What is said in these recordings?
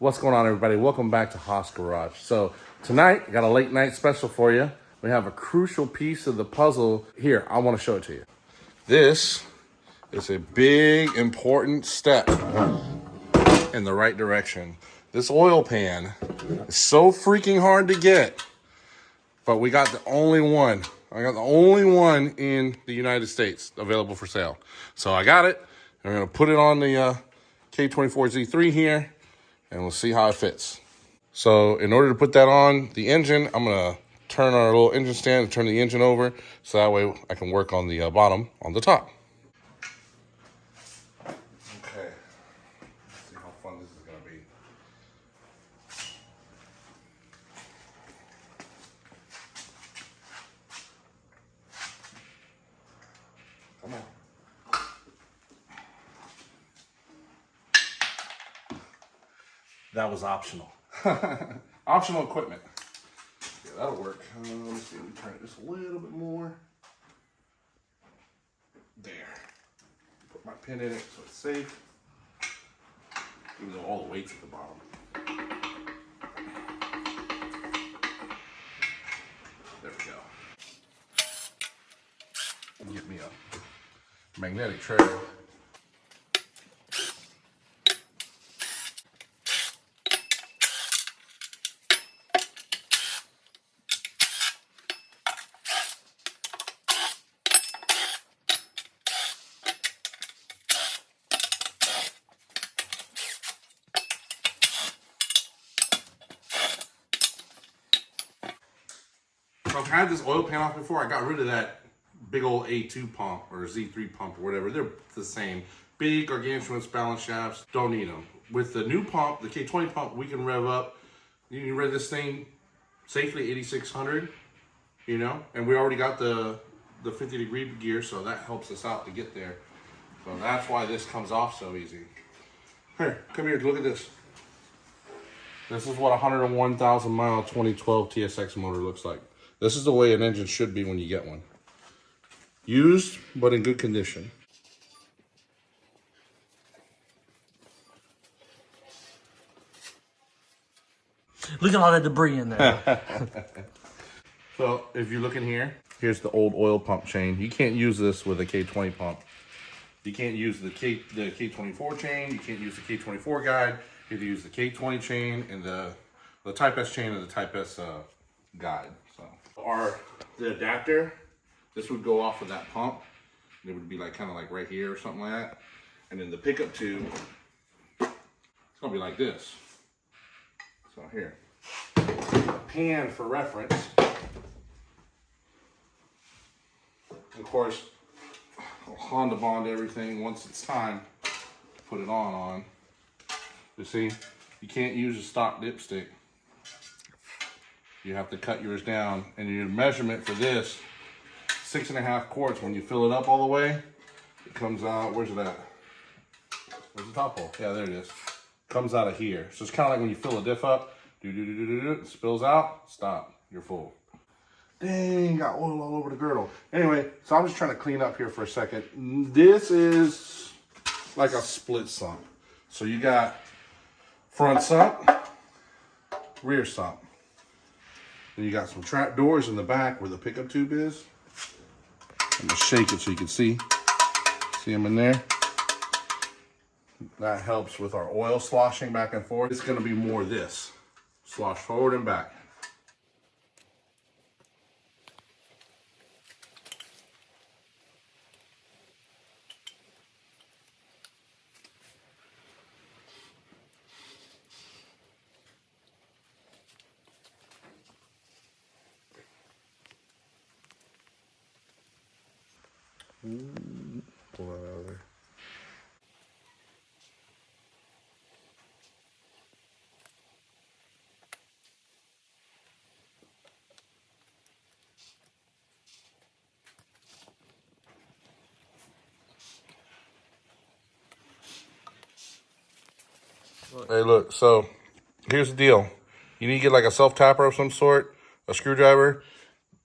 What's going on, everybody? Welcome back to HOSS Garage. So tonight, I got a late night special for you. We have a crucial piece of the puzzle here. I want to show it to you. This is a big, important step in the right direction. This oil pan is so freaking hard to get, but we got the only one. I got the only one in the United States available for sale. So I got it. I'm going to put it on the K24 Z3 here, and we'll see how it fits. So in order to put that on the engine, I'm going to turn our little engine stand and turn the engine over, so that way I can work on the bottom on the top. Okay, let's see how fun this is going to be. Come on. That was optional. Optional equipment. Yeah, that'll work. Let me see, we turn it just a little bit more. There. Put my pin in it so it's safe. Even though all the weight's at the bottom. There we go. Get me a magnetic trailer. So I've had this oil pan off before. I got rid of that big old A2 pump or Z3 pump or whatever. They're the same. Big gargantuan balance shafts. Don't need them. With the new pump, the K20 pump, we can rev up. You can rev this thing safely 8,600, you know? And we already got the 50-degree gear, so that helps us out to get there. So that's why this comes off so easy. Here, come here, look at this. This is what a 101,000 mile 2012 TSX motor looks like. This is the way an engine should be when you get one. Used, but in good condition. Look at all that debris in there. So if you look in here, here's the old oil pump chain. You can't use this with a K20 pump. You can't use the K24 chain. You can't use the K24 guide. You have to use the K20 chain and the Type S chain and the Type S guide. So the adapter, this would go off of that pump. It would be like kind of like right here or something like that. And then the pickup tube, it's gonna be like this. So here, a pan for reference. Of course, I'll Honda bond everything once it's time to put it on. You see, you can't use a stock dipstick. You have to cut yours down, and your measurement for this, 6.5 quarts. When you fill it up all the way, it comes out, where's it at? Where's the top hole? Yeah, there it is. Comes out of here. So it's kind of like when you fill a diff up, it spills out, stop, you're full. Dang, got oil all over the girdle. Anyway, so I'm just trying to clean up here for a second. This is like a split sump. So you got front sump, rear sump. Then you got some trap doors in the back where the pickup tube is. I'm gonna shake it so you can see. See them in there? That helps with our oil sloshing back and forth. It's gonna be more this. Slosh forward and back. Pull that out of there. Hey, look, so here's the deal. You need to get like a self-tapper of some sort, a screwdriver,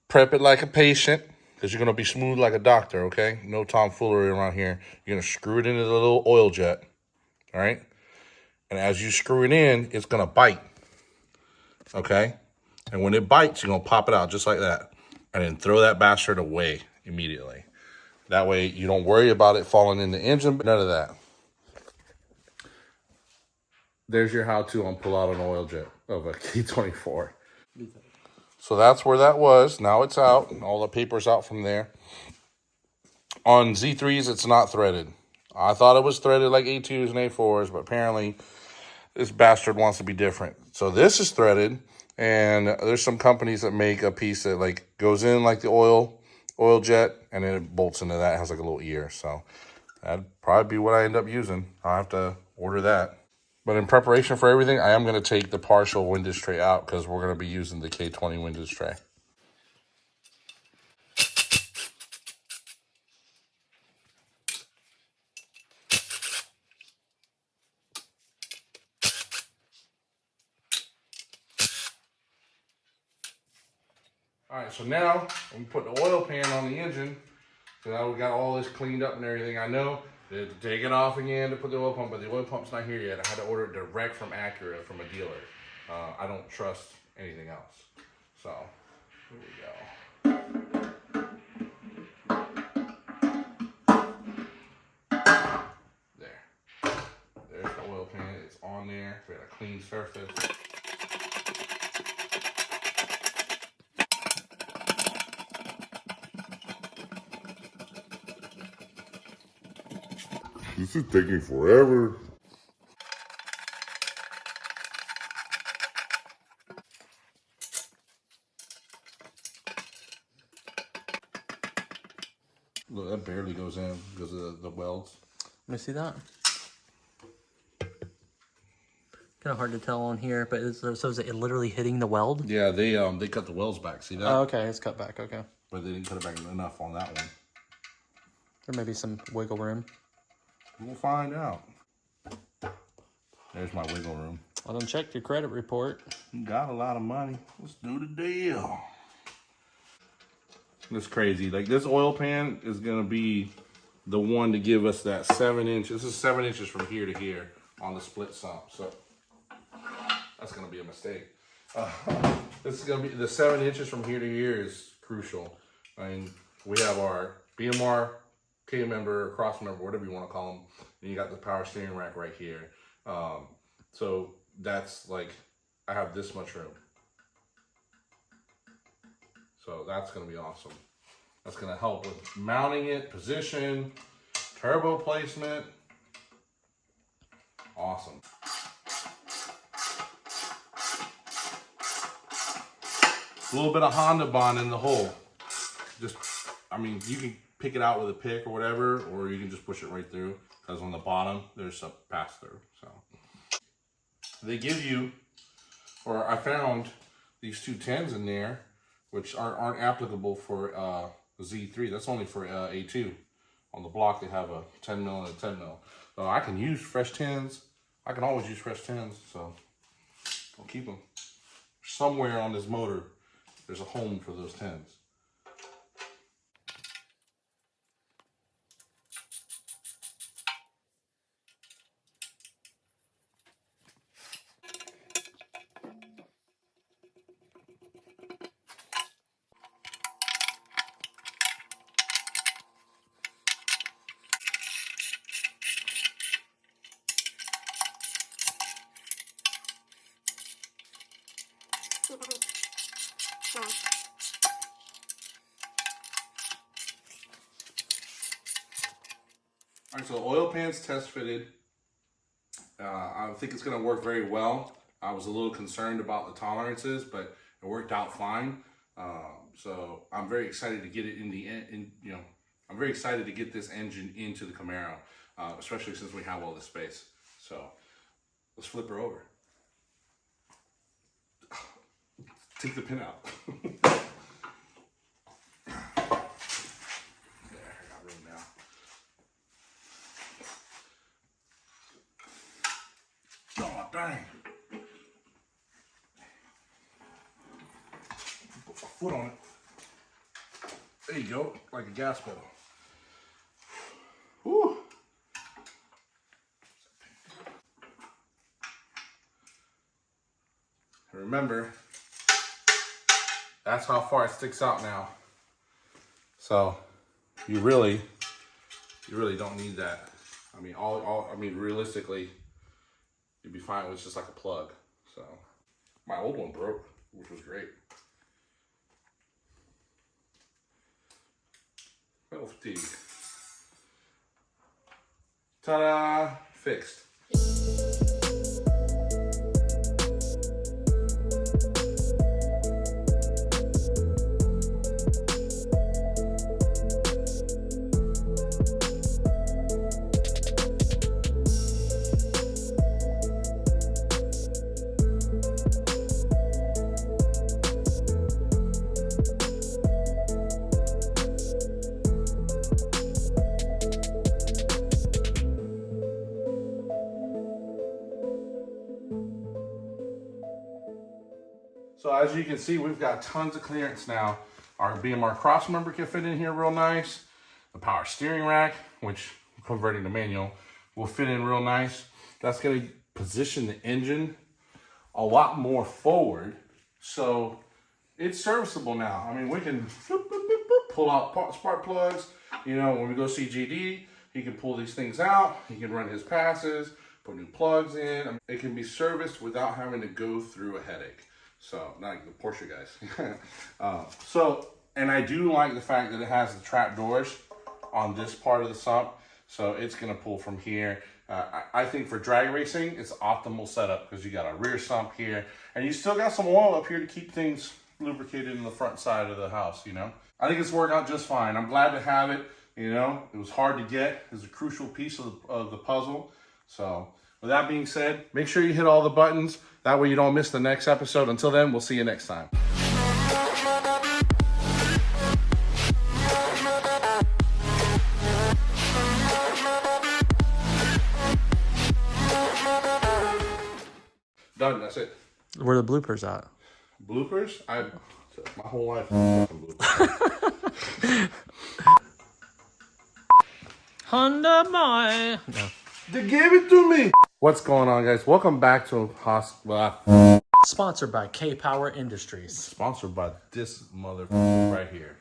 prep it like a patient, because you're going to be smooth like a doctor, okay? No tomfoolery around here. You're going to screw it into the little oil jet, all right? And as you screw it in, it's gonna bite, okay? And when it bites, you're gonna pop it out just like that. And then throw that bastard away immediately. That way you don't worry about it falling in the engine, but none of that. There's your how-to on pull out an oil jet of a K24. So that's where that was. Now it's out. All the paper's out from there. On Z3s, it's not threaded. I thought it was threaded like A2s and A4s, but apparently this bastard wants to be different. So this is threaded, and there's some companies that make a piece that like goes in like the oil jet, and then it bolts into that. It has like a little ear. So that'd probably be what I end up using. I'll have to order that. But in preparation for everything, I am going to take the partial windage tray out because we're going to be using the K20 windage tray. All right, so now I'm putting the oil pan on the engine. So now we got all this cleaned up and everything. I know to take it off again to put the oil pump, but the oil pump's not here yet. I had to order it direct from Acura, from a dealer. I don't trust anything else. So here we go. There. There's the oil pan. It's on there. We got a clean surface. This is taking forever. Look, that barely goes in because of the welds. Let me see that. Kind of hard to tell on here, but so is it literally hitting the weld? Yeah, they cut the welds back. See that? Oh, okay, it's cut back. Okay. But they didn't cut it back enough on that one. There may be some wiggle room. We'll find out. There's my wiggle room. I done checked your credit report. You got a lot of money. Let's do the deal. It's crazy. Like, this oil pan is going to be the one to give us that 7 inches. This is 7 inches from here to here on the split sump. So that's going to be a mistake. This is going to be the 7 inches from here to here is crucial. I mean, we have our BMR K member, cross member, whatever you want to call them. And you got the power steering rack right here. So that's like, I have this much room. So that's going to be awesome. That's going to help with mounting it, position, turbo placement. Awesome. A little bit of Honda bond in the hole. Just, I mean, you can pick it out with a pick or whatever, or you can just push it right through, because on the bottom, there's a pass through. So they give you, or I found these 210s in there, which aren't applicable for Z3. That's only for A2. On the block, they have a 10 mil and a 10 mil. So I can use fresh 10s. I can always use fresh 10s, so I'll keep them. Somewhere on this motor, there's a home for those 10s. All right, so the oil pan's test fitted. I think it's gonna work very well. I was a little concerned about the tolerances, but it worked out fine. So I'm very excited to get it in the end. I'm very excited to get this engine into the Camaro, especially since we have all this space. So let's flip her over. Take the pin out. Dang. Put my foot on it. There you go, like a gas pedal. Whew. And remember, that's how far it sticks out now. So you really don't need that. I mean, realistically, you'd be fine with just like a plug. So my old one broke, which was great. Metal fatigue. Ta-da! Fixed. So as you can see, we've got tons of clearance now. Our BMR cross member can fit in here real nice. The power steering rack, which converting to manual, will fit in real nice. That's gonna position the engine a lot more forward. So it's serviceable now. I mean, we can boop, boop, boop, boop, pull out spark plugs. You know, when we go see GD, he can pull these things out. He can run his passes, put new plugs in. I mean, it can be serviced without having to go through a headache. So, not like the Porsche guys. And I do like the fact that it has the trap doors on this part of the sump. So it's gonna pull from here. I think for drag racing, it's optimal setup because you got a rear sump here and you still got some oil up here to keep things lubricated in the front side of the house, you know? I think it's worked out just fine. I'm glad to have it, you know? It was hard to get. It was a crucial piece of the puzzle. So, with that being said, make sure you hit all the buttons. That way you don't miss the next episode. Until then, we'll see you next time. Done, that's it. Where are the bloopers at? Bloopers? My whole life is fucking bloopers. Honda boy. No. They gave it to me. What's going on, guys? Welcome back to HOSS. Sponsored by K Power Industries. Sponsored by this motherfucker right here.